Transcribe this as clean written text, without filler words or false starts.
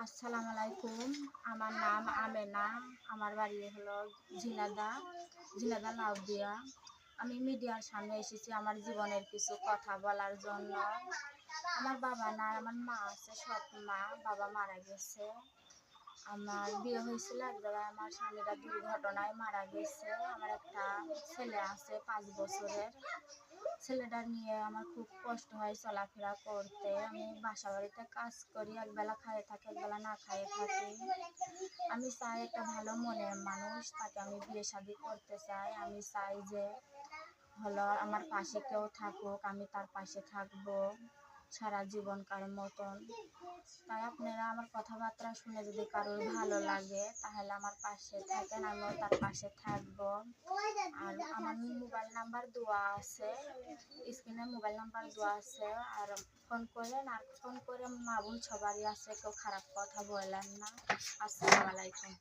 আসসালামু আলাইকুম। আমার নাম আমেনা। আমার বাড়ি হলো ঝিনাদা, লাউদিয়া। আমি মিডিয়ার সামনে এসেছি আমার জীবনের কিছু কথা বলার জন্য। আমার বাবা নাই, আমার মা আছে, সৎ মা। বাবা মারা গেছে। আমার বিয়ে হয়েছিল এক জায়গায়, আমার স্বামীরা দুর্ঘটনায় মারা গেছে। আমার একটা ছেলে আছে 5 বছরের। ছেলেটা নিয়ে আমার খুব কষ্ট হয় চলাফেরা করতে। আমি বাসা বাড়িতে কাজ করি, একবেলা খাইয়ে থাকি, একবেলা না খাইয়ে থাকি। আমি চাই একটা ভালো মনের মানুষ, তাকে আমি বিয়ে শাদী করতে চাই। আমি চাই যে হলো আমার পাশে কেউ থাকুক, আমি তার পাশে থাকবো সারা জীবনকার মতন। তাই আপনারা আমার কথাবার্তা শুনে যদি কারোর ভালো লাগে তাহলে আমার পাশে থাকেন, আমিও তার পাশে থাকবো। আর আমার মোবাইল নাম্বার দেওয়া আছে, স্ক্রিনে মোবাইল নাম্বার দেওয়া আছে। আর ফোন করেন, আর ফোন করে মা বোন সবারই আছে, কেউ খারাপ কথা বললেন না। আসসালামু আলাইকুম।